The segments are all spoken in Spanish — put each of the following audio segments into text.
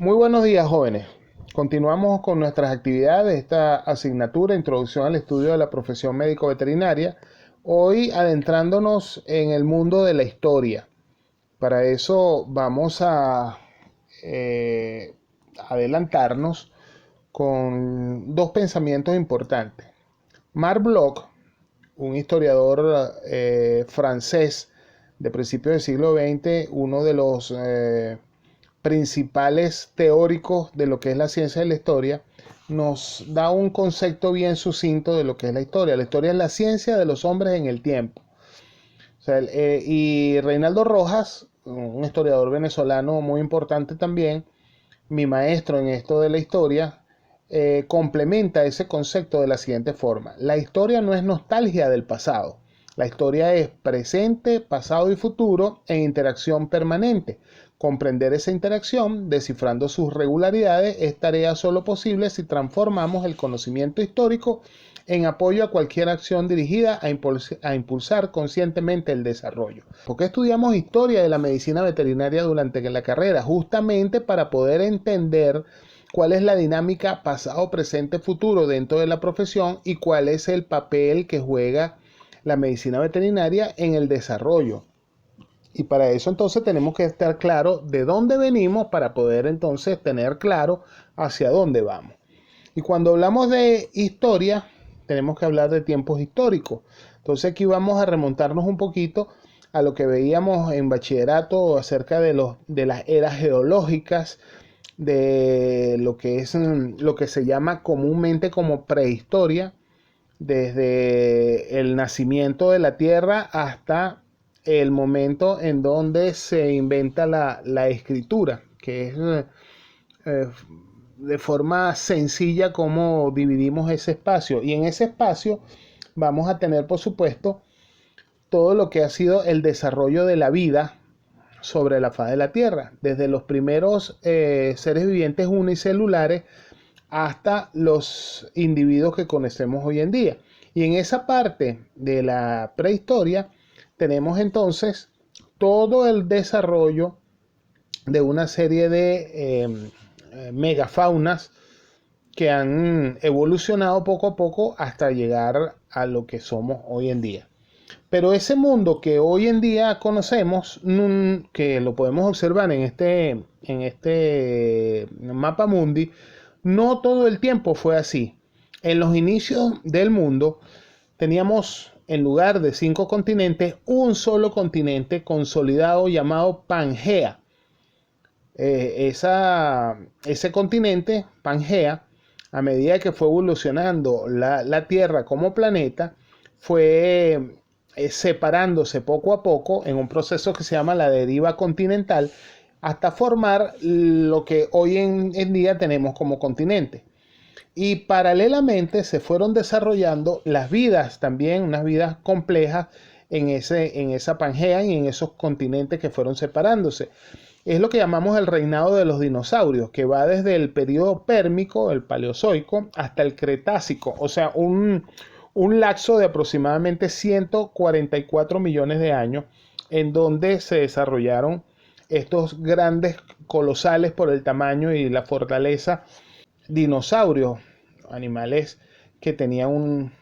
Muy buenos días, jóvenes. Continuamos con nuestras actividades, esta asignatura, Introducción al Estudio de la Profesión Médico-Veterinaria, hoy adentrándonos en el mundo de la historia. Para eso vamos a adelantarnos con dos pensamientos importantes. Marc Bloch, un historiador francés de principios del siglo XX, uno de los principales teóricos de lo que es la ciencia de la historia, nos da un concepto bien sucinto de lo que es la historia. La historia es la ciencia de los hombres en el tiempo. O sea, y Reinaldo Rojas, un historiador venezolano muy importante también, mi maestro en esto de la historia, complementa ese concepto de la siguiente forma. La historia no es nostalgia del pasado. La historia es presente, pasado y futuro en interacción permanente. Comprender esa interacción, descifrando sus regularidades, es tarea solo posible si transformamos el conocimiento histórico en apoyo a cualquier acción dirigida a impulsar conscientemente el desarrollo. ¿Por qué estudiamos historia de la medicina veterinaria durante la carrera? Justamente para poder entender cuál es la dinámica pasado, presente, futuro dentro de la profesión y cuál es el papel que juega la medicina veterinaria en el desarrollo. Y para eso entonces tenemos que estar claros de dónde venimos para poder entonces tener claro hacia dónde vamos. Y cuando hablamos de historia, tenemos que hablar de tiempos históricos. Entonces aquí vamos a remontarnos un poquito a lo que veíamos en bachillerato acerca de las eras geológicas, de lo que es lo que se llama comúnmente como prehistoria, desde el nacimiento de la Tierra hasta el momento en donde se inventa la escritura, que es de forma sencilla como dividimos ese espacio. Y en ese espacio vamos a tener, por supuesto, todo lo que ha sido el desarrollo de la vida sobre la faz de la Tierra, desde los primeros seres vivientes unicelulares hasta los individuos que conocemos hoy en día. Y en esa parte de la prehistoria tenemos entonces todo el desarrollo de una serie de megafaunas que han evolucionado poco a poco hasta llegar a lo que somos hoy en día. Pero ese mundo que hoy en día conocemos, que lo podemos observar en este mapa mundi, no todo el tiempo fue así. En los inicios del mundo teníamos, en lugar de 5 continentes, un solo continente consolidado llamado Pangea. Ese continente, Pangea, a medida que fue evolucionando la Tierra como planeta, fue separándose poco a poco en un proceso que se llama la deriva continental, hasta formar lo que hoy en día tenemos como continente. Y paralelamente se fueron desarrollando las vidas también, unas vidas complejas en esa Pangea y en esos continentes que fueron separándose. Es lo que llamamos el reinado de los dinosaurios, que va desde el periodo pérmico, el paleozoico, hasta el cretácico, o sea, un lapso de aproximadamente 144 millones de años, en donde se desarrollaron estos grandes, colosales por el tamaño y la fortaleza, dinosaurios, animales que tenían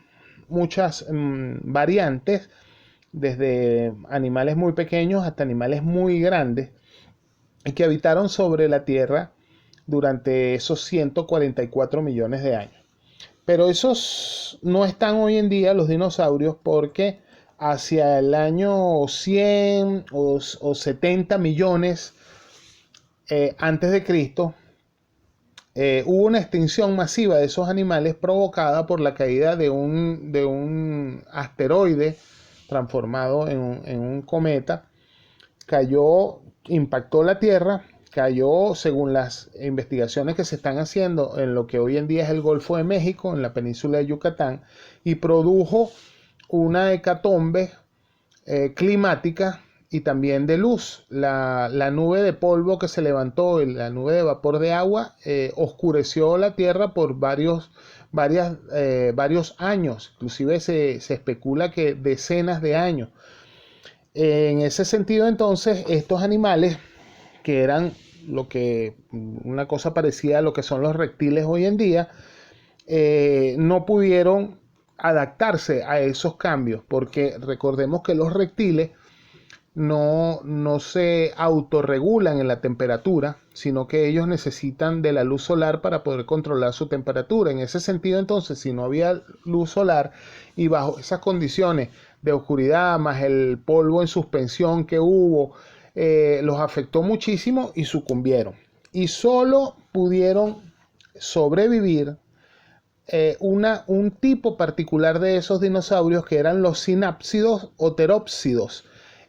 muchas variantes, desde animales muy pequeños hasta animales muy grandes, y que habitaron sobre la Tierra durante esos 144 millones de años. Pero esos no están hoy en día, los dinosaurios, porque hacia el año 100 o 70 millones antes de Cristo, hubo una extinción masiva de esos animales provocada por la caída de un asteroide transformado en un cometa. Cayó, impactó la Tierra, cayó, según las investigaciones que se están haciendo en lo que hoy en día es el Golfo de México, en la península de Yucatán, y produjo una hecatombe climática y también de luz. La nube de polvo que se levantó, la nube de vapor de agua, oscureció la Tierra por varios años, inclusive se especula que decenas de años. En ese sentido, entonces, estos animales que eran una cosa parecida a lo que son los reptiles hoy en día, no pudieron adaptarse a esos cambios, porque recordemos que los reptiles no se autorregulan en la temperatura, sino que ellos necesitan de la luz solar para poder controlar su temperatura. En ese sentido, entonces, si no había luz solar y bajo esas condiciones de oscuridad, más el polvo en suspensión que hubo, los afectó muchísimo y sucumbieron. Y solo pudieron sobrevivir un tipo particular de esos dinosaurios, que eran los sinápsidos o terópsidos.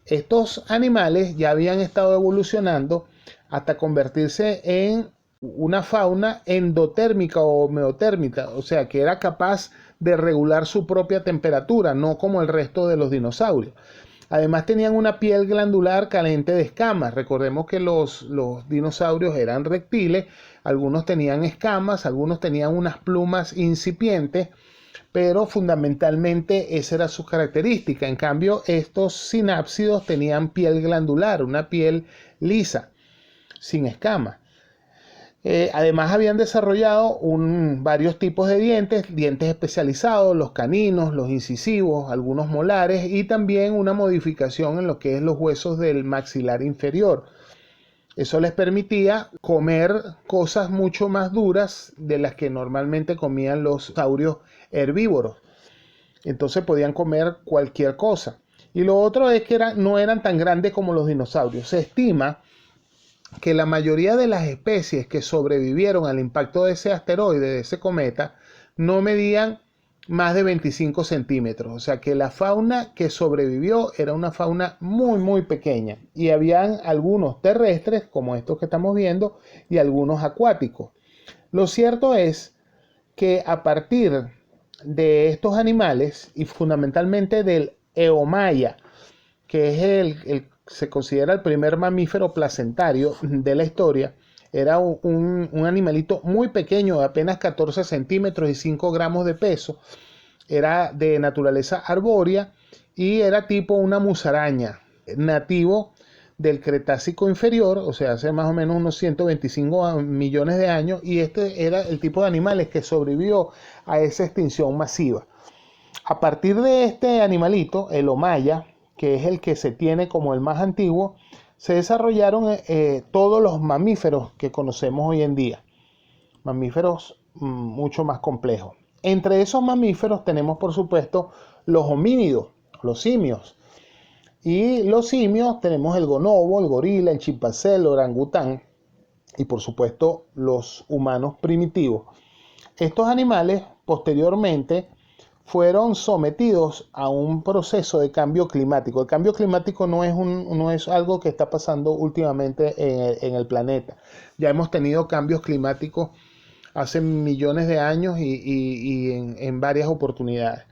Estos animales ya habían estado evolucionando hasta convertirse en una fauna endotérmica o homeotérmica, o sea, que era capaz de regular su propia temperatura, no como el resto de los dinosaurios. Además tenían una piel glandular carente de escamas. Recordemos que los dinosaurios eran reptiles, algunos tenían escamas, algunos tenían unas plumas incipientes, pero fundamentalmente esa era su característica. En cambio, estos sinápsidos tenían piel glandular, una piel lisa, sin escamas. Además habían desarrollado varios tipos de dientes especializados, los caninos, los incisivos, algunos molares y también una modificación en lo que es los huesos del maxilar inferior. Eso les permitía comer cosas mucho más duras de las que normalmente comían los dinosaurios herbívoros. Entonces podían comer cualquier cosa. Y lo otro es que no eran tan grandes como los dinosaurios. Se estima que la mayoría de las especies que sobrevivieron al impacto de ese asteroide, de ese cometa, no medían más de 25 centímetros. O sea que la fauna que sobrevivió era una fauna muy muy pequeña. Y habían algunos terrestres, como estos que estamos viendo, y algunos acuáticos. Lo cierto es que a partir de estos animales, y fundamentalmente del Eomaya, que es se considera el primer mamífero placentario de la historia, era un animalito muy pequeño, de apenas 14 centímetros y 5 gramos de peso. Era de naturaleza arbórea y era tipo una musaraña, nativo del Cretácico inferior, o sea, hace más o menos unos 125 millones de años, y este era el tipo de animales que sobrevivió a esa extinción masiva. A partir de este animalito, el Omaya, que es el que se tiene como el más antiguo, se desarrollaron todos los mamíferos que conocemos hoy en día. Mamíferos mucho más complejos. Entre esos mamíferos tenemos, por supuesto, los homínidos, los simios. Y los simios tenemos el bonobo, el gorila, el chimpancé, el orangután y, por supuesto, los humanos primitivos. Estos animales, posteriormente, fueron sometidos a un proceso de cambio climático. El cambio climático no es algo que está pasando últimamente en el planeta. Ya hemos tenido cambios climáticos hace millones de años y en varias oportunidades.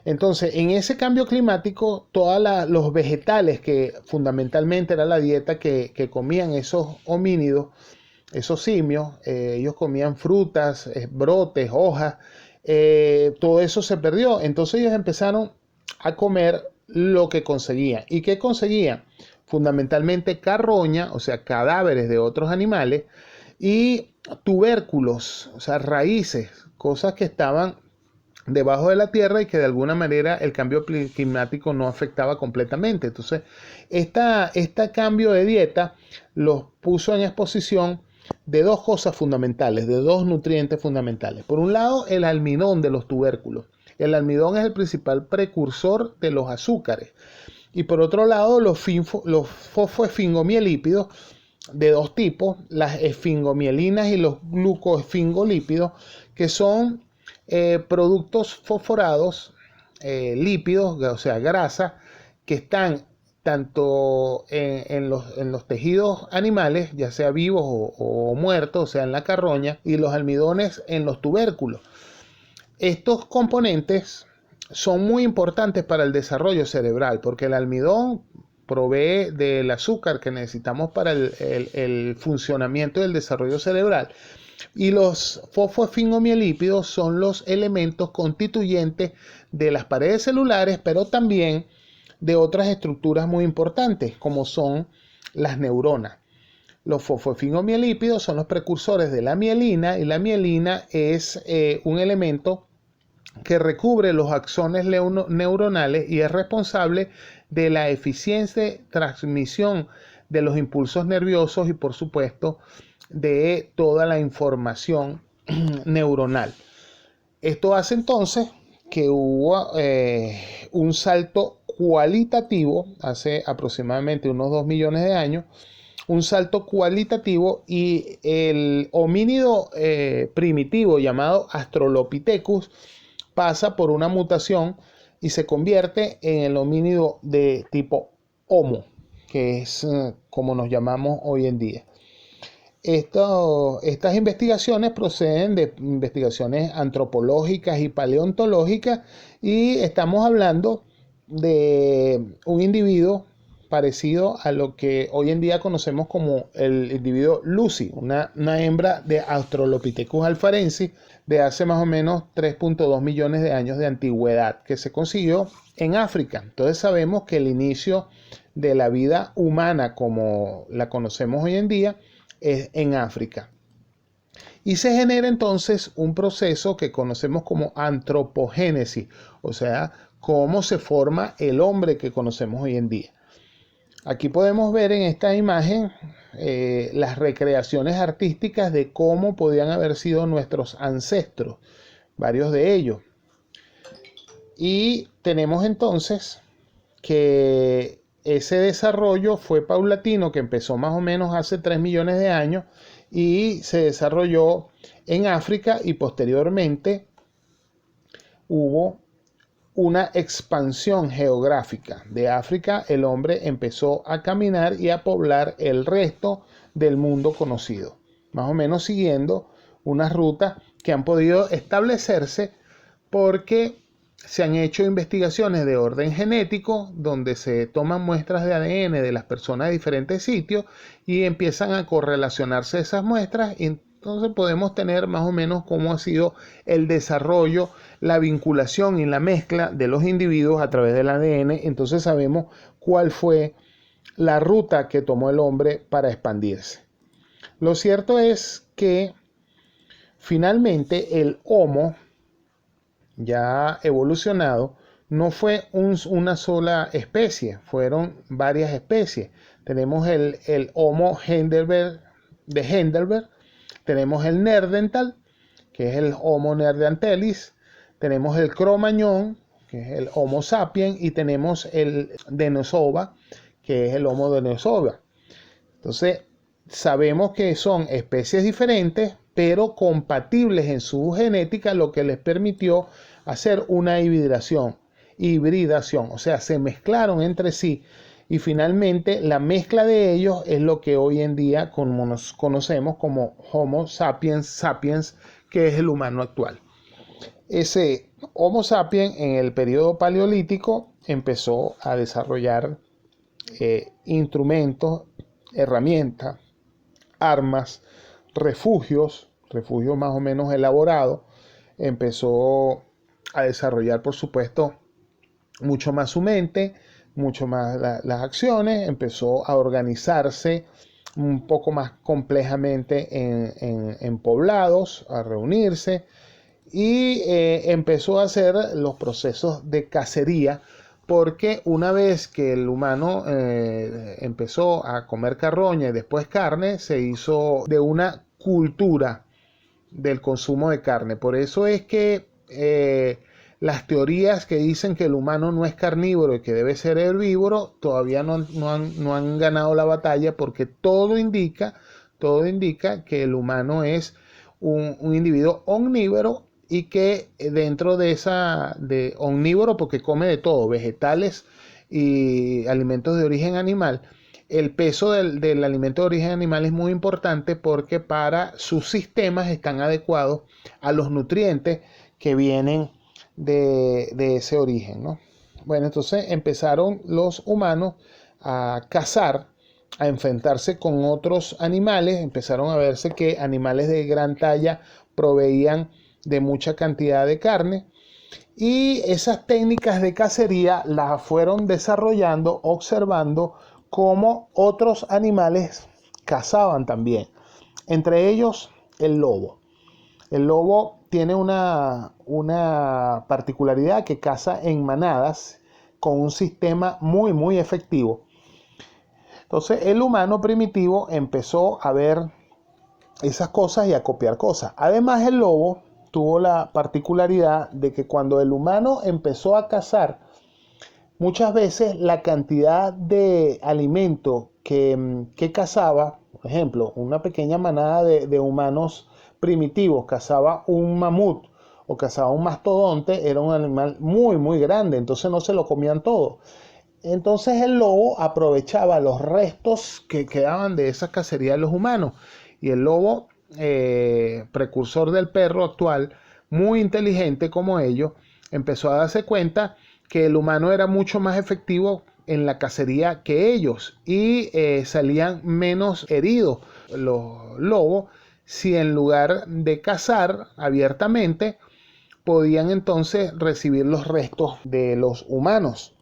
Entonces, en ese cambio climático, todos los vegetales, que fundamentalmente era la dieta que comían esos homínidos, esos simios, ellos comían frutas, brotes, hojas, todo eso se perdió. Entonces ellos empezaron a comer lo que conseguían. ¿Y qué conseguían? Fundamentalmente carroña, o sea, cadáveres de otros animales, y tubérculos, o sea, raíces, cosas que estaban debajo de la tierra y que de alguna manera el cambio climático no afectaba completamente. Entonces, este cambio de dieta los puso en exposición de dos cosas fundamentales, de dos nutrientes fundamentales. Por un lado, el almidón de los tubérculos. El almidón es el principal precursor de los azúcares. Y por otro lado, los fosfoesfingomielípidos de dos tipos, las esfingomielinas y los glucoesfingolípidos, que son productos fosforados, lípidos, o sea, grasa, que están tanto en los tejidos animales, ya sea vivos o muertos, o sea, en la carroña, y los almidones en los tubérculos. Estos componentes son muy importantes para el desarrollo cerebral, porque el almidón provee del azúcar que necesitamos para el funcionamiento del desarrollo cerebral. Y los fosfoesfingomielípidos son los elementos constituyentes de las paredes celulares, pero también de otras estructuras muy importantes, como son las neuronas. Los fosfofimomielípidos son los precursores de la mielina y la mielina es un elemento que recubre los axones neuronales y es responsable de la eficiente transmisión de los impulsos nerviosos y por supuesto de toda la información neuronal. Esto hace entonces que hubo un salto cualitativo hace aproximadamente unos 2 millones de años, un salto cualitativo, y el homínido primitivo llamado Australopithecus pasa por una mutación y se convierte en el homínido de tipo Homo, que es como nos llamamos hoy en día. Estas investigaciones proceden de investigaciones antropológicas y paleontológicas y estamos hablando de un individuo parecido a lo que hoy en día conocemos como el individuo Lucy, una hembra de Australopithecus afarensis de hace más o menos 3.2 millones de años de antigüedad, que se consiguió en África. Entonces sabemos que el inicio de la vida humana como la conocemos hoy en día es en África. Y se genera entonces un proceso que conocemos como antropogénesis, o sea, cómo se forma el hombre que conocemos hoy en día. Aquí podemos ver en esta imagen las recreaciones artísticas de cómo podían haber sido nuestros ancestros, varios de ellos. Y tenemos entonces que ese desarrollo fue paulatino, que empezó más o menos hace 3 millones de años y se desarrolló en África y posteriormente hubo una expansión geográfica. De África el hombre empezó a caminar y a poblar el resto del mundo conocido, más o menos siguiendo unas rutas que han podido establecerse porque se han hecho investigaciones de orden genético donde se toman muestras de ADN de las personas de diferentes sitios y empiezan a correlacionarse esas muestras, y entonces podemos tener más o menos cómo ha sido el desarrollo, la vinculación y la mezcla de los individuos a través del ADN. Entonces sabemos cuál fue la ruta que tomó el hombre para expandirse. Lo cierto es que finalmente el Homo ya evolucionado no fue una sola especie, fueron varias especies. Tenemos el Homo heidelberg de Heidelberg, tenemos el Neandertal, que es el Homo neanderthalis, tenemos el Cro-Magnon, que es el Homo sapiens, y tenemos el Denisova, que es el Homo denisova. Entonces, sabemos que son especies diferentes, pero compatibles en su genética, lo que les permitió hacer una hibridación, o sea, se mezclaron entre sí y finalmente la mezcla de ellos es lo que hoy en día nos conocemos como Homo sapiens sapiens, que es el humano actual. Ese Homo sapiens en el periodo paleolítico empezó a desarrollar instrumentos, herramientas, armas, refugios más o menos elaborados. Empezó a desarrollar, por supuesto, mucho más su mente, mucho más las acciones, empezó a organizarse un poco más complejamente en poblados, a reunirse y empezó a hacer los procesos de cacería, porque una vez que el humano empezó a comer carroña y después carne, se hizo de una cultura del consumo de carne. Por eso es que las teorías que dicen que el humano no es carnívoro y que debe ser herbívoro todavía no han ganado la batalla, porque todo indica que el humano es un individuo omnívoro, y que dentro de omnívoro, porque come de todo, vegetales y alimentos de origen animal. El peso del alimento de origen animal es muy importante porque para sus sistemas están adecuados a los nutrientes que vienen de ese origen, ¿no? Bueno, entonces empezaron los humanos a cazar, a enfrentarse con otros animales. Empezaron a verse que animales de gran talla proveían de mucha cantidad de carne, y esas técnicas de cacería las fueron desarrollando observando cómo otros animales cazaban también. Entre ellos, el lobo. El lobo tiene una particularidad que caza en manadas con un sistema muy efectivo. Entonces el humano primitivo empezó a ver esas cosas y a copiar cosas. Además el lobo tuvo la particularidad de que cuando el humano empezó a cazar, muchas veces la cantidad de alimento que cazaba, por ejemplo, una pequeña manada de humanos primitivos cazaba un mamut o cazaba un mastodonte, era un animal muy grande, entonces no se lo comían todo. Entonces el lobo aprovechaba los restos que quedaban de esa cacería de los humanos. Y el lobo, precursor del perro actual, muy inteligente como ellos, empezó a darse cuenta que el humano era mucho más efectivo en la cacería que ellos y salían menos heridos los lobos si en lugar de cazar abiertamente podían entonces recibir los restos de los humanos.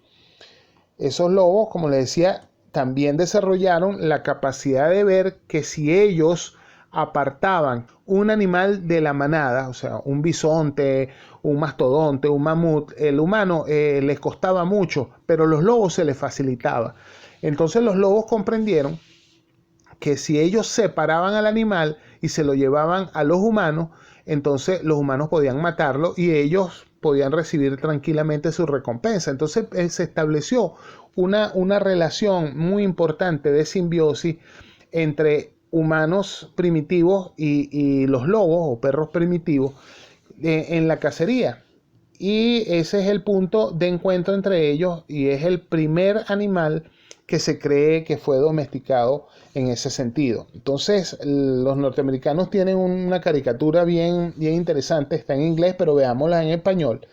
Esos lobos, como les decía, también desarrollaron la capacidad de ver que si ellos apartaban un animal de la manada, o sea, un bisonte, un mastodonte, un mamut, el humano les costaba mucho, pero los lobos se les facilitaba. Entonces los lobos comprendieron que si ellos separaban al animal y se lo llevaban a los humanos, entonces los humanos podían matarlo y ellos podían recibir tranquilamente su recompensa. Entonces se estableció una relación muy importante de simbiosis entre humanos primitivos y los lobos o perros primitivos en la cacería. Y ese es el punto de encuentro entre ellos y es el primer animal que se cree que fue domesticado en ese sentido. Entonces, los norteamericanos tienen una caricatura bien interesante, está en inglés, pero veámosla en español,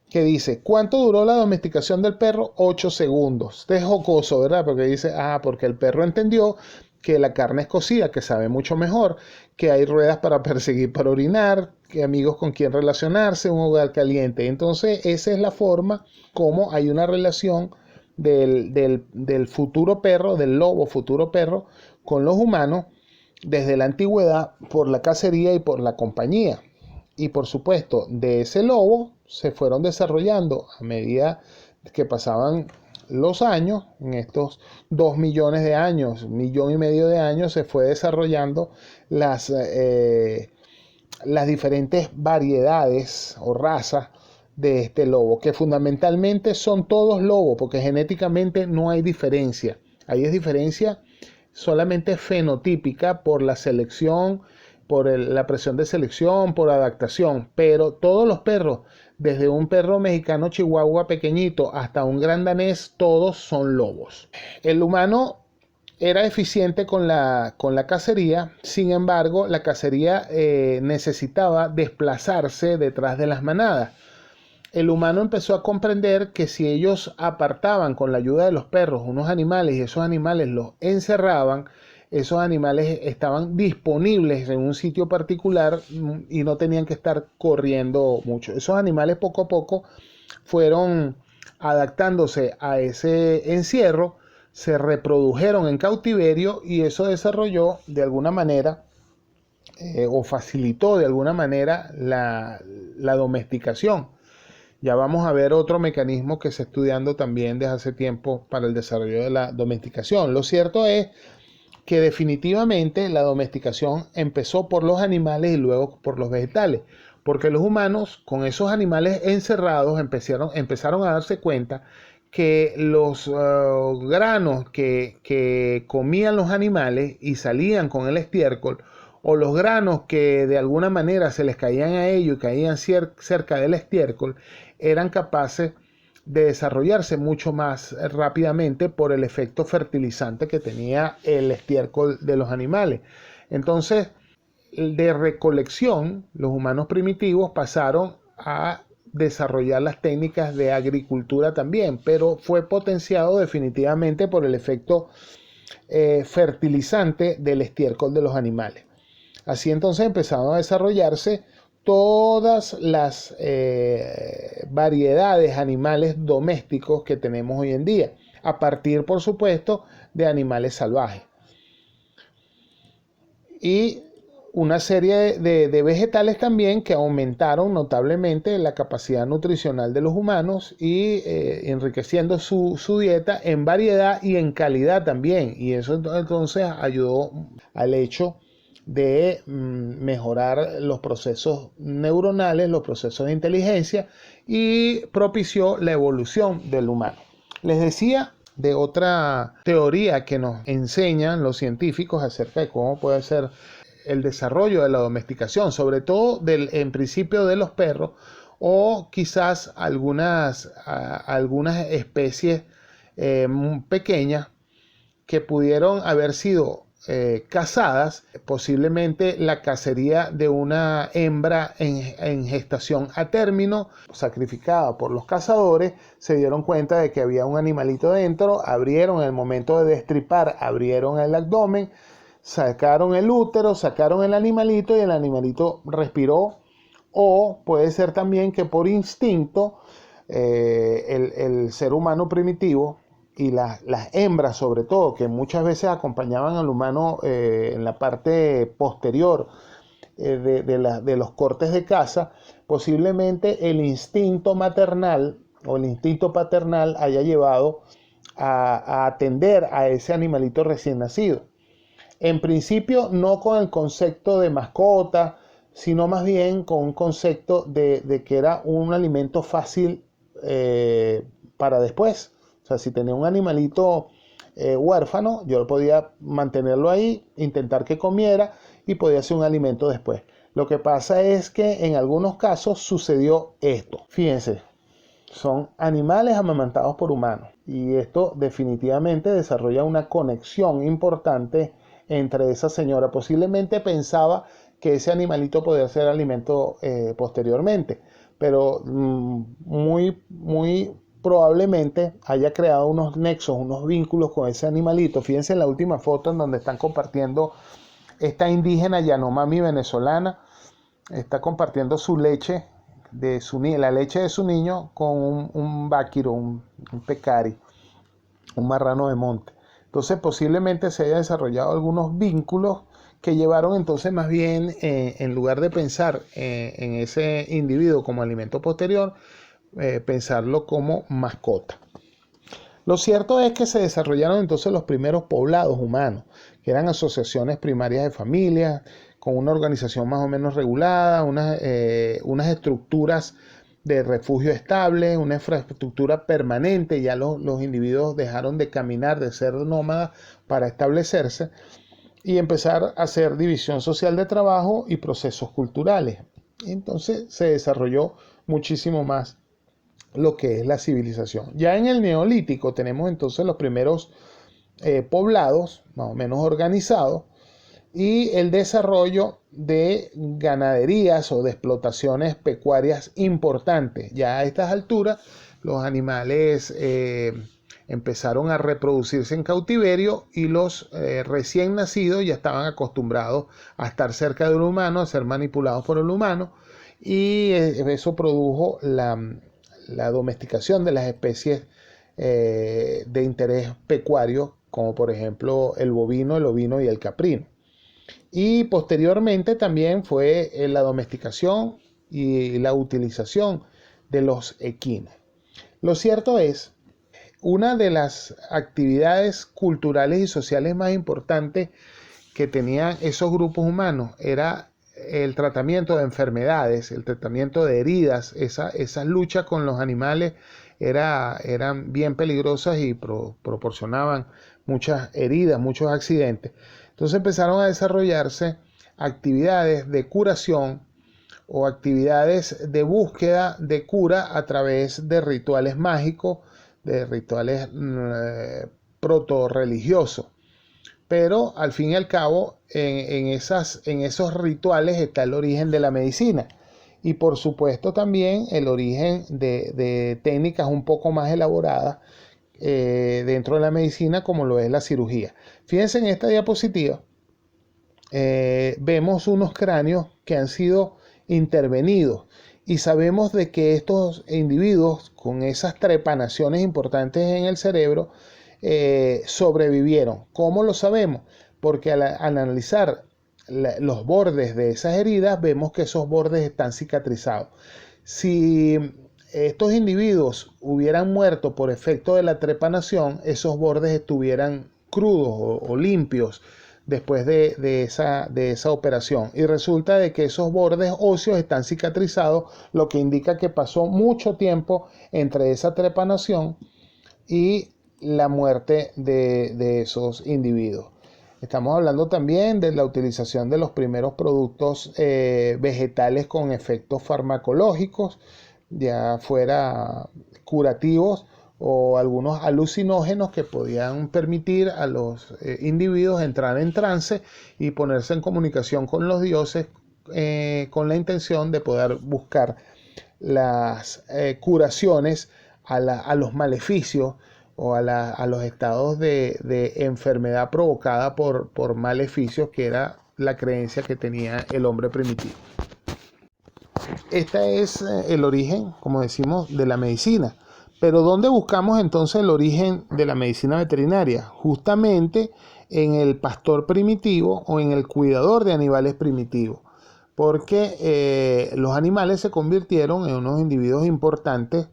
que dice, ¿cuánto duró la domesticación del perro? 8 segundos. Este es jocoso, ¿verdad? Porque dice, porque el perro entendió que la carne es cocida, que sabe mucho mejor, que hay ruedas para perseguir, para orinar, que amigos con quien relacionarse, un hogar caliente. Entonces, esa es la forma como hay una relación del futuro perro, del lobo futuro perro, con los humanos desde la antigüedad por la cacería y por la compañía. Y por supuesto, de ese lobo se fueron desarrollando a medida que pasaban los años, en estos 2 millones de años, 1,5 millones de años, se fue desarrollando las diferentes variedades o razas de este lobo, que fundamentalmente son todos lobos, porque genéticamente no hay diferencia. Ahí es diferencia solamente fenotípica por la selección, por la presión de selección, por adaptación, pero todos los perros, desde un perro mexicano chihuahua pequeñito hasta un gran danés, todos son lobos. El humano era eficiente con la cacería, sin embargo, la cacería necesitaba desplazarse detrás de las manadas. El humano empezó a comprender que si ellos apartaban con la ayuda de los perros unos animales y esos animales los encerraban, esos animales estaban disponibles en un sitio particular y no tenían que estar corriendo mucho. Esos animales poco a poco fueron adaptándose a ese encierro, se reprodujeron en cautiverio y eso desarrolló de alguna manera o facilitó de alguna manera la domesticación. Ya vamos a ver otro mecanismo que se está estudiando también desde hace tiempo para el desarrollo de la domesticación. Lo cierto es que definitivamente la domesticación empezó por los animales y luego por los vegetales, porque los humanos con esos animales encerrados empezaron a darse cuenta que los granos que comían los animales y salían con el estiércol, o los granos que de alguna manera se les caían a ellos y caían cerca del estiércol, eran capaces de desarrollarse mucho más rápidamente por el efecto fertilizante que tenía el estiércol de los animales. Entonces, de recolección, los humanos primitivos pasaron a desarrollar las técnicas de agricultura también, pero fue potenciado definitivamente por el efecto fertilizante del estiércol de los animales. Así entonces empezaron a desarrollarse todas las variedades animales domésticos que tenemos hoy en día, a partir, por supuesto, de animales salvajes. y una serie de vegetales también que aumentaron notablemente la capacidad nutricional de los humanos y enriqueciendo su dieta en variedad y en calidad también. Y eso entonces ayudó al hecho de mejorar los procesos neuronales, los procesos de inteligencia y propició la evolución del humano. Les decía de otra teoría que nos enseñan los científicos acerca de cómo puede ser el desarrollo de la domesticación, sobre todo en principio de los perros o quizás algunas especies pequeñas que pudieron haber sido cazadas, posiblemente la cacería de una hembra en gestación a término, sacrificada por los cazadores, se dieron cuenta de que había un animalito dentro, abrieron en el momento de destripar, abrieron el abdomen, sacaron el útero, sacaron el animalito y el animalito respiró. O puede ser también que por instinto el ser humano primitivo y las hembras sobre todo, que muchas veces acompañaban al humano en la parte posterior de los cortes de caza, posiblemente el instinto maternal o el instinto paternal haya llevado a atender a ese animalito recién nacido. En principio no con el concepto de mascota, sino más bien con un concepto de que era un alimento fácil para después. O sea, si tenía un animalito huérfano, yo podía mantenerlo ahí, intentar que comiera y podía ser un alimento después. Lo que pasa es que en algunos casos sucedió esto. Fíjense, son animales amamantados por humanos y esto definitivamente desarrolla una conexión importante entre esa señora. Posiblemente pensaba que ese animalito podía ser alimento posteriormente, pero muy probablemente haya creado unos nexos, unos vínculos con ese animalito. Fíjense en la última foto en donde están compartiendo esta indígena Yanomami venezolana, está compartiendo su leche, la leche de su niño con un váquiro, un pecari, un marrano de monte. Entonces posiblemente se haya desarrollado algunos vínculos que llevaron entonces más bien, en lugar de pensar en ese individuo como alimento posterior, pensarlo como mascota. Lo cierto es que se desarrollaron entonces los primeros poblados humanos, que eran asociaciones primarias de familias, con una organización más o menos regulada, unas estructuras de refugio estable, una infraestructura permanente. Ya los individuos dejaron de caminar, de ser nómadas para establecerse y empezar a hacer división social de trabajo y procesos culturales. Entonces se desarrolló muchísimo más lo que es la civilización. Ya en el Neolítico tenemos entonces los primeros poblados más o menos organizados y el desarrollo de ganaderías o de explotaciones pecuarias importantes. Ya a estas alturas los animales empezaron a reproducirse en cautiverio y los recién nacidos ya estaban acostumbrados a estar cerca del humano, a ser manipulados por el humano, y eso produjo la domesticación de las especies de interés pecuario, como por ejemplo el bovino, el ovino y el caprino. Y posteriormente también fue la domesticación y la utilización de los equinos. Lo cierto es, una de las actividades culturales y sociales más importantes que tenían esos grupos humanos era el tratamiento de enfermedades, el tratamiento de heridas. Esas luchas con los animales eran bien peligrosas y proporcionaban muchas heridas, muchos accidentes. Entonces empezaron a desarrollarse actividades de curación o actividades de búsqueda de cura a través de rituales mágicos, de rituales proto-religiosos. Pero al fin y al cabo, en esos rituales está el origen de la medicina. Y por supuesto también el origen de técnicas un poco más elaboradas dentro de la medicina, como lo es la cirugía. Fíjense en esta diapositiva, vemos unos cráneos que han sido intervenidos y sabemos de que estos individuos con esas trepanaciones importantes en el cerebro sobrevivieron. ¿Cómo lo sabemos? Porque al analizar los bordes de esas heridas, vemos que esos bordes están cicatrizados. Si estos individuos hubieran muerto por efecto de la trepanación, esos bordes estuvieran crudos o limpios después de esa operación. Y resulta de que esos bordes óseos están cicatrizados, lo que indica que pasó mucho tiempo entre esa trepanación y la muerte de esos individuos. Estamos hablando también de la utilización de los primeros productos vegetales con efectos farmacológicos, ya fuera curativos o algunos alucinógenos que podían permitir a los individuos entrar en trance y ponerse en comunicación con los dioses con la intención de poder buscar las curaciones a los maleficios o a los estados de enfermedad provocada por maleficios, que era la creencia que tenía el hombre primitivo. Este es el origen, como decimos, de la medicina. Pero ¿dónde buscamos entonces el origen de la medicina veterinaria? Justamente en el pastor primitivo o en el cuidador de animales primitivos. Porque los animales se convirtieron en unos individuos importantes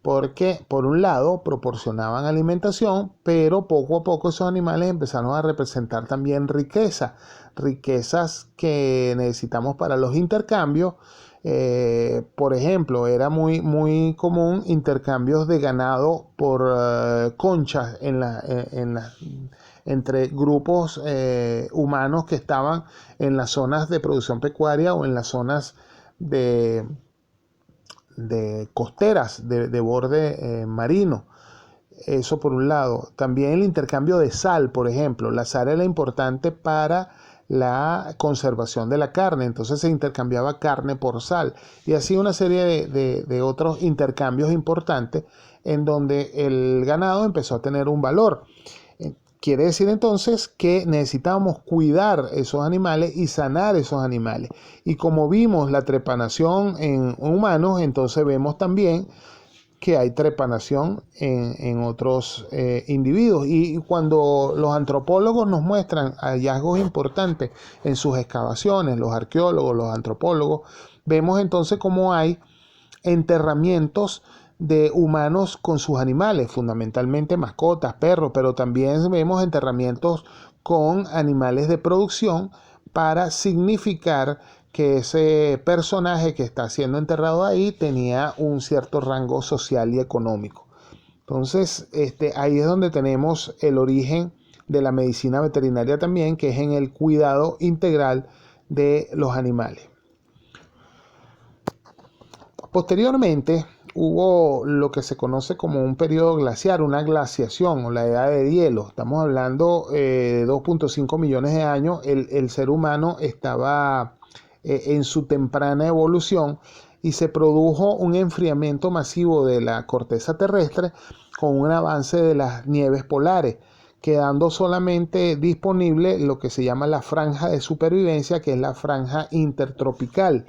porque, por un lado, proporcionaban alimentación, pero poco a poco esos animales empezaron a representar también riquezas que necesitamos para los intercambios. Por ejemplo, era muy común intercambios de ganado por conchas entre grupos humanos que estaban en las zonas de producción pecuaria o en las zonas de costeras, de borde marino. Eso por un lado. También el intercambio de sal, por ejemplo. La sal era importante para la conservación de la carne, entonces se intercambiaba carne por sal. Y así una serie de otros intercambios importantes en donde el ganado empezó a tener un valor. Quiere decir entonces que necesitábamos cuidar esos animales y sanar esos animales. Y como vimos la trepanación en humanos, entonces vemos también que hay trepanación en otros individuos. Y cuando los antropólogos nos muestran hallazgos importantes en sus excavaciones, los arqueólogos, los antropólogos, vemos entonces cómo hay enterramientos de humanos con sus animales, fundamentalmente mascotas, perros, pero también vemos enterramientos con animales de producción para significar que ese personaje que está siendo enterrado ahí tenía un cierto rango social y económico. Entonces, ahí es donde tenemos el origen de la medicina veterinaria también, que es en el cuidado integral de los animales. Posteriormente, hubo lo que se conoce como un periodo glaciar, una glaciación o la edad de hielo. Estamos hablando de 2.5 millones de años. El ser humano estaba en su temprana evolución y se produjo un enfriamiento masivo de la corteza terrestre con un avance de las nieves polares, quedando solamente disponible lo que se llama la franja de supervivencia, que es la franja intertropical.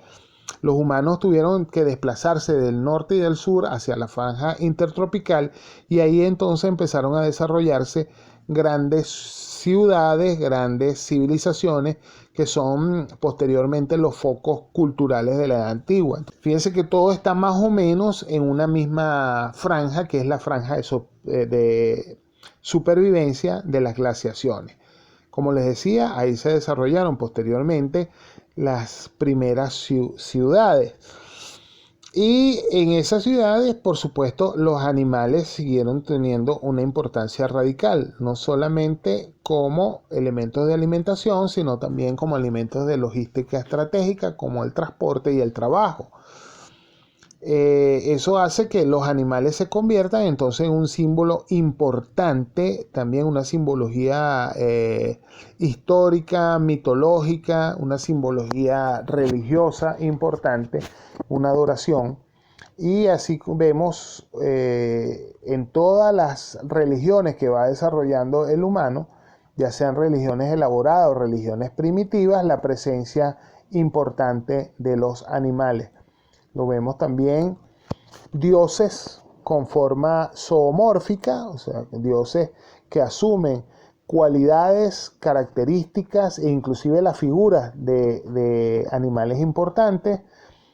Los humanos tuvieron que desplazarse del norte y del sur hacia la franja intertropical y ahí entonces empezaron a desarrollarse grandes ciudades, grandes civilizaciones que son posteriormente los focos culturales de la edad antigua. Fíjense que todo está más o menos en una misma franja, que es la franja de supervivencia de las glaciaciones. Como les decía, ahí se desarrollaron posteriormente las primeras ciudades. Y en esas ciudades, por supuesto, los animales siguieron teniendo una importancia radical, no solamente como elementos de alimentación, sino también como elementos de logística estratégica, como el transporte y el trabajo. Eso hace que los animales se conviertan entonces en un símbolo importante, también una simbología histórica, mitológica, una simbología religiosa importante, una adoración. Y así vemos en todas las religiones que va desarrollando el humano, ya sean religiones elaboradas o religiones primitivas, la presencia importante de los animales. Lo vemos también dioses con forma zoomórfica, o sea, dioses que asumen cualidades, características e inclusive las figuras de animales importantes.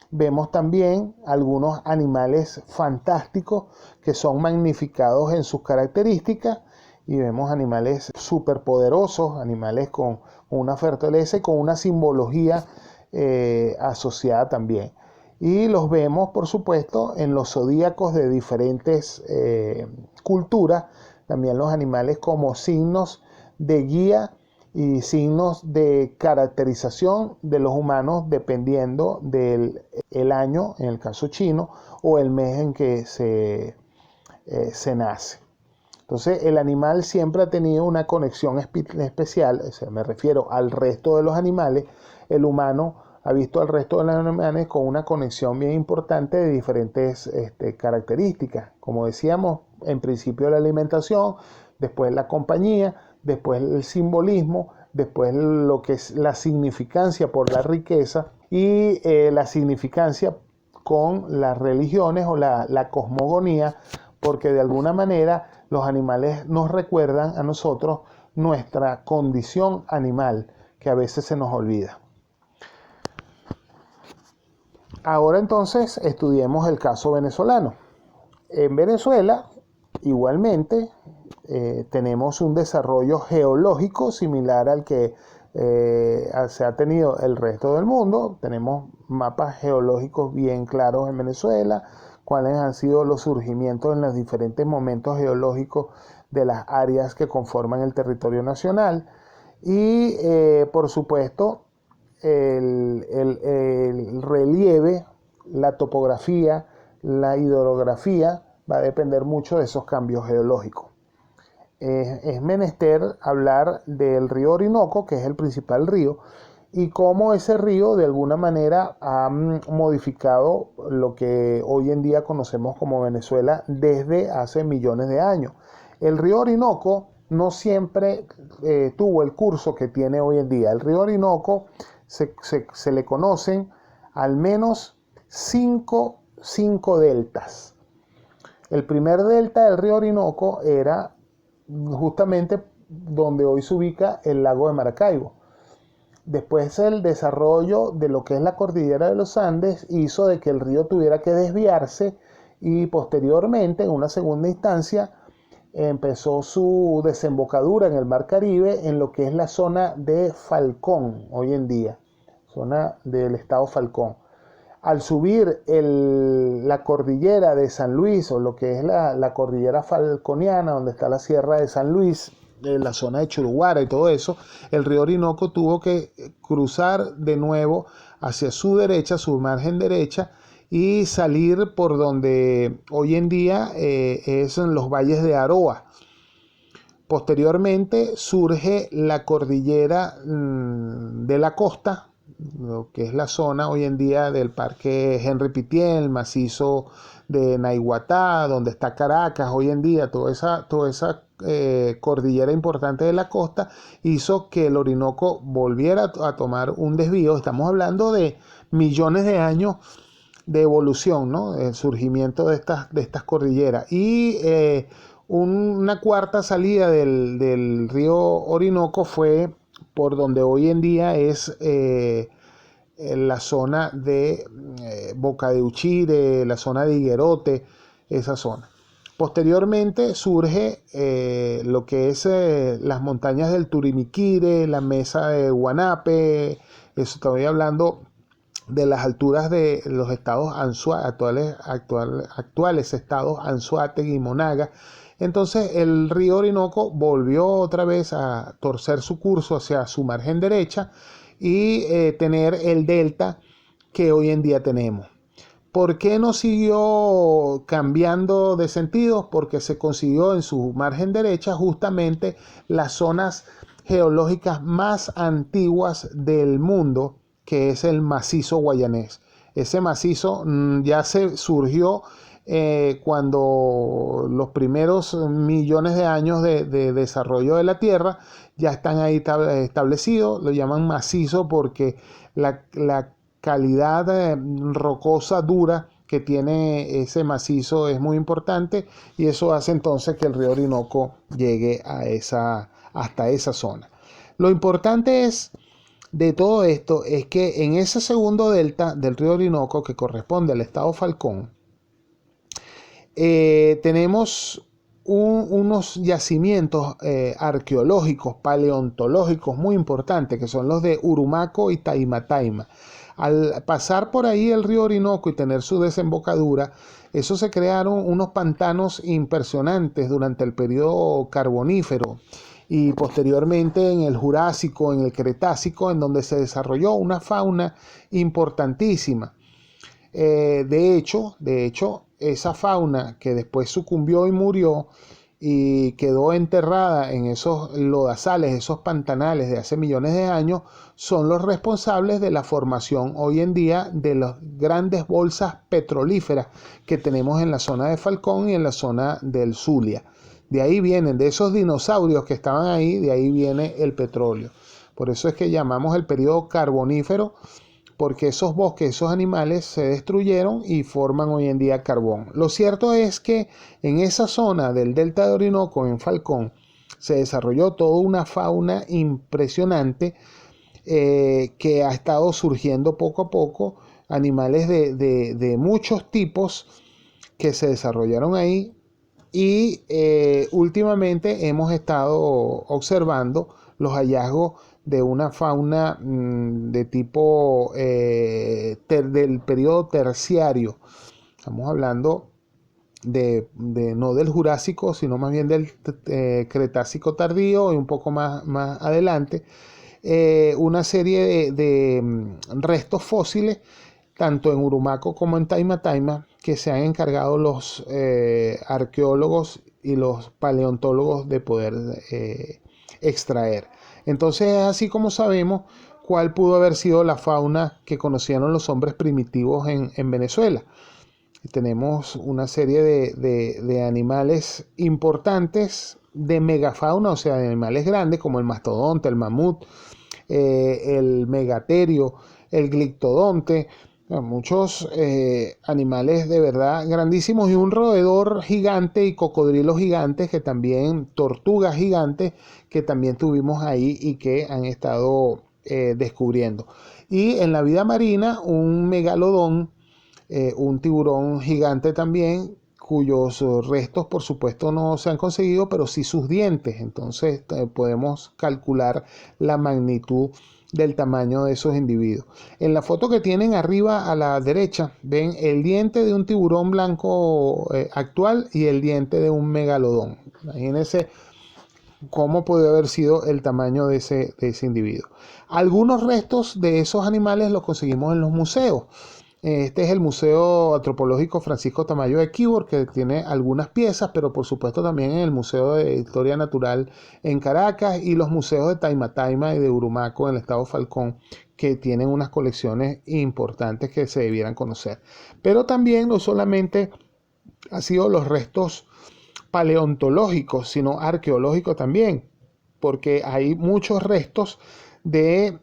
Vemos también algunos animales fantásticos que son magnificados en sus características y vemos animales superpoderosos, animales con una fortaleza y con una simbología asociada también. Y los vemos, por supuesto, en los zodíacos de diferentes culturas, también los animales como signos de guía y signos de caracterización de los humanos dependiendo del año, en el caso chino, o el mes en que se nace. Entonces el animal siempre ha tenido una conexión especial, o sea, me refiero al resto de los animales. El humano ha visto al resto de los animales con una conexión bien importante de diferentes características. Como decíamos, en principio la alimentación, después la compañía, después el simbolismo, después lo que es la significancia por la riqueza y la significancia con las religiones o la cosmogonía, porque de alguna manera los animales nos recuerdan a nosotros nuestra condición animal, que a veces se nos olvida. Ahora entonces estudiemos el caso venezolano. En Venezuela, igualmente, tenemos un desarrollo geológico similar al que se ha tenido el resto del mundo. Tenemos mapas geológicos bien claros en Venezuela, cuáles han sido los surgimientos en los diferentes momentos geológicos de las áreas que conforman el territorio nacional. Y por supuesto, el relieve, la topografía, la hidrografía va a depender mucho de esos cambios geológicos. Es menester hablar del río Orinoco, que es el principal río, y cómo ese río de alguna manera ha modificado lo que hoy en día conocemos como Venezuela desde hace millones de años. El río Orinoco no siempre tuvo el curso que tiene hoy en día. El río Orinoco se le conocen al menos cinco deltas. El primer delta del río Orinoco era justamente donde hoy se ubica el lago de Maracaibo. Después el desarrollo de lo que es la cordillera de los Andes hizo de que el río tuviera que desviarse y posteriormente, en una segunda instancia, empezó su desembocadura en el Mar Caribe en lo que es la zona de Falcón hoy en día, zona del estado Falcón. Al subir la cordillera de San Luis, o lo que es la cordillera falconiana, donde está la sierra de San Luis, la zona de Churuguara y todo eso, el río Orinoco tuvo que cruzar de nuevo hacia su derecha, su margen derecha, y salir por donde hoy en día es en los valles de Aroa. Posteriormente surge la cordillera de la costa, lo que es la zona hoy en día del Parque Henry Pittier, el macizo de Naiguatá, donde está Caracas hoy en día. Toda esa cordillera importante de la costa hizo que el Orinoco volviera a tomar un desvío. Estamos hablando de millones de años de evolución, ¿no? El surgimiento de estas cordilleras. Y una cuarta salida del río Orinoco fue por donde hoy en día es en la zona de Boca de Uchire, la zona de Higuerote, esa zona. Posteriormente surge lo que es las montañas del Turimiquire, la mesa de Guanape. Eso estoy hablando de las alturas de los estados actuales estados Anzoátegui y Monaga. Entonces el río Orinoco volvió otra vez a torcer su curso hacia su margen derecha y tener el delta que hoy en día tenemos. ¿Por qué no siguió cambiando de sentido? Porque se consiguió en su margen derecha justamente las zonas geológicas más antiguas del mundo, que es el macizo guayanés. Ese macizo ya se surgió cuando los primeros millones de años de desarrollo de la Tierra ya están ahí establecidos. Lo llaman macizo porque la calidad rocosa dura que tiene ese macizo es muy importante, y eso hace entonces que el río Orinoco llegue a hasta esa zona. Lo importante de todo esto es que en ese segundo delta del río Orinoco, que corresponde al estado Falcón, tenemos unos yacimientos arqueológicos, paleontológicos muy importantes, que son los de Urumaco y Taima. Al pasar por ahí el río Orinoco y tener su desembocadura, eso se crearon unos pantanos impresionantes durante el periodo carbonífero y posteriormente en el Jurásico, en el Cretácico, en donde se desarrolló una fauna importantísima. De hecho, esa fauna que después sucumbió y murió y quedó enterrada en esos lodazales, esos pantanales de hace millones de años, son los responsables de la formación hoy en día de las grandes bolsas petrolíferas que tenemos en la zona de Falcón y en la zona del Zulia. De ahí vienen, de esos dinosaurios que estaban ahí, de ahí viene el petróleo. Por eso es que llamamos el periodo carbonífero, porque esos bosques, esos animales se destruyeron y forman hoy en día carbón. Lo cierto es que en esa zona del delta de Orinoco, en Falcón, se desarrolló toda una fauna impresionante que ha estado surgiendo poco a poco, animales de muchos tipos que se desarrollaron ahí y últimamente hemos estado observando los hallazgos de una fauna de tipo del periodo terciario. Estamos hablando no del Jurásico, sino más bien del Cretácico tardío y un poco más adelante. Una serie de restos fósiles, tanto en Urumaco como en Taima, que se han encargado los arqueólogos y los paleontólogos de poder extraer. Entonces es así como sabemos cuál pudo haber sido la fauna que conocieron los hombres primitivos en Venezuela. Tenemos una serie de animales importantes, de megafauna, o sea, de animales grandes como el mastodonte, el mamut, el megaterio, el glictodonte, muchos animales de verdad grandísimos y un roedor gigante y cocodrilos gigantes que también, tortugas gigantes que también tuvimos ahí y que han estado descubriendo. Y en la vida marina un megalodón, un tiburón gigante también, cuyos restos por supuesto no se han conseguido, pero sí sus dientes. Entonces podemos calcular la magnitud del tamaño de esos individuos. En la foto que tienen arriba a la derecha ven el diente de un tiburón blanco actual y el diente de un megalodón. Imagínense cómo puede haber sido el tamaño de ese individuo. Algunos restos de esos animales los conseguimos en los museos. Este es el Museo Antropológico Francisco Tamayo de Quíbor, que tiene algunas piezas, pero por supuesto también en el Museo de Historia Natural en Caracas y los museos de Taima y de Urumaco en el estado Falcón, que tienen unas colecciones importantes que se debieran conocer. Pero también no solamente han sido los restos paleontológicos, sino arqueológicos también, porque hay muchos restos de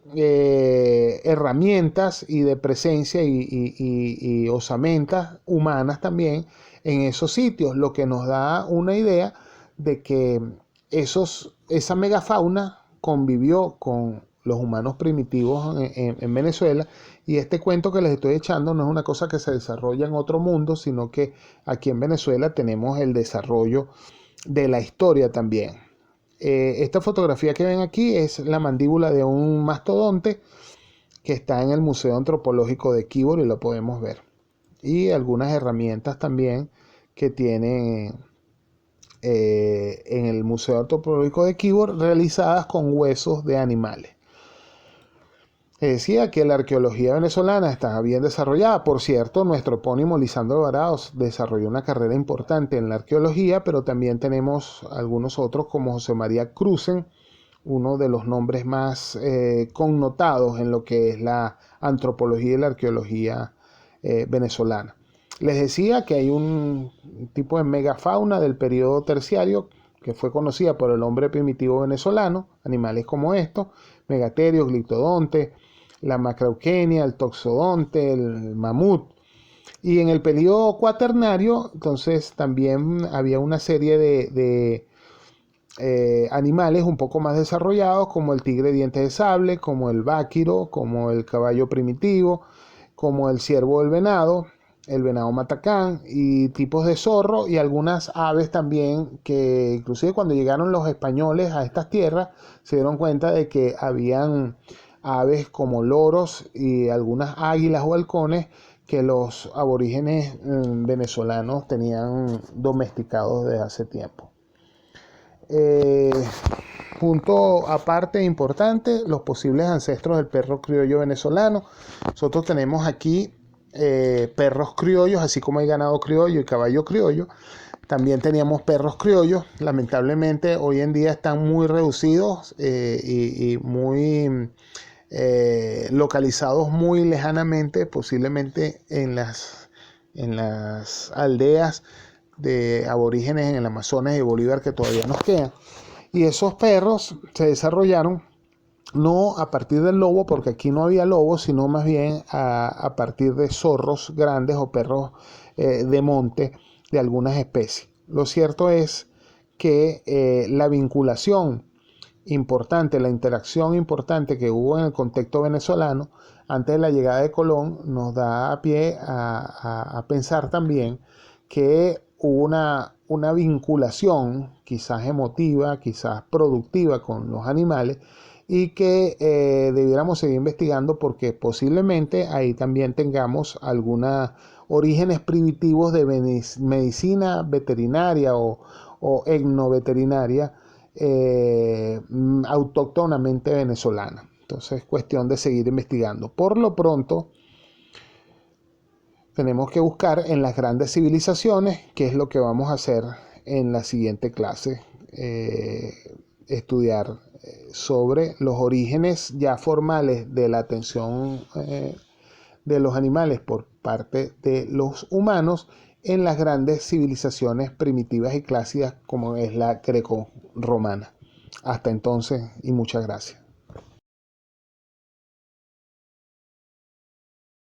herramientas y de presencia y osamentas humanas también en esos sitios, lo que nos da una idea de que esa megafauna convivió con los humanos primitivos en Venezuela, y este cuento que les estoy echando no es una cosa que se desarrolla en otro mundo, sino que aquí en Venezuela tenemos el desarrollo de la historia también. Esta fotografía que ven aquí es la mandíbula de un mastodonte que está en el Museo Antropológico de Quíbor y lo podemos ver. Y algunas herramientas también que tienen en el Museo Antropológico de Quíbor realizadas con huesos de animales. Decía que la arqueología venezolana está bien desarrollada. Por cierto, nuestro epónimo Lisandro Alvarado desarrolló una carrera importante en la arqueología, pero también tenemos algunos otros como José María Cruzen, uno de los nombres más connotados en lo que es la antropología y la arqueología venezolana. Les decía que hay un tipo de megafauna del periodo terciario que fue conocida por el hombre primitivo venezolano, animales como estos, megaterios, glictodontes, la macrauquenia, el toxodonte, el mamut. Y en el periodo cuaternario, entonces también había una serie de animales un poco más desarrollados, como el tigre de dientes de sable, como el váquiro, como el caballo primitivo, como el ciervo del venado, el venado matacán, y tipos de zorro y algunas aves también, que inclusive cuando llegaron los españoles a estas tierras se dieron cuenta de que habían aves como loros y algunas águilas o halcones que los aborígenes venezolanos tenían domesticados desde hace tiempo. Eh, Punto aparte importante, los posibles ancestros del perro criollo venezolano. Nosotros tenemos aquí perros criollos, así como hay ganado criollo y caballo criollo. También teníamos perros criollos. Lamentablemente hoy en día están muy reducidos y muy localizados muy lejanamente, posiblemente en las aldeas de aborígenes en el Amazonas y Bolívar que todavía nos quedan. Y esos perros se desarrollaron no a partir del lobo, porque aquí no había lobos, sino más bien a partir de zorros grandes o perros de monte de algunas especies. Lo cierto es que la vinculación importante, la interacción importante que hubo en el contexto venezolano antes de la llegada de Colón nos da a pie a pensar también que hubo una vinculación quizás emotiva, quizás productiva con los animales y que debiéramos seguir investigando porque posiblemente ahí también tengamos algunos orígenes primitivos de medicina veterinaria o etnoveterinaria autóctonamente venezolana. Entonces es cuestión de seguir investigando. Por lo pronto tenemos que buscar en las grandes civilizaciones, que es lo que vamos a hacer en la siguiente clase, estudiar sobre los orígenes ya formales de la atención de los animales por parte de los humanos en las grandes civilizaciones primitivas y clásicas como es la greco-romana. Hasta entonces y muchas gracias.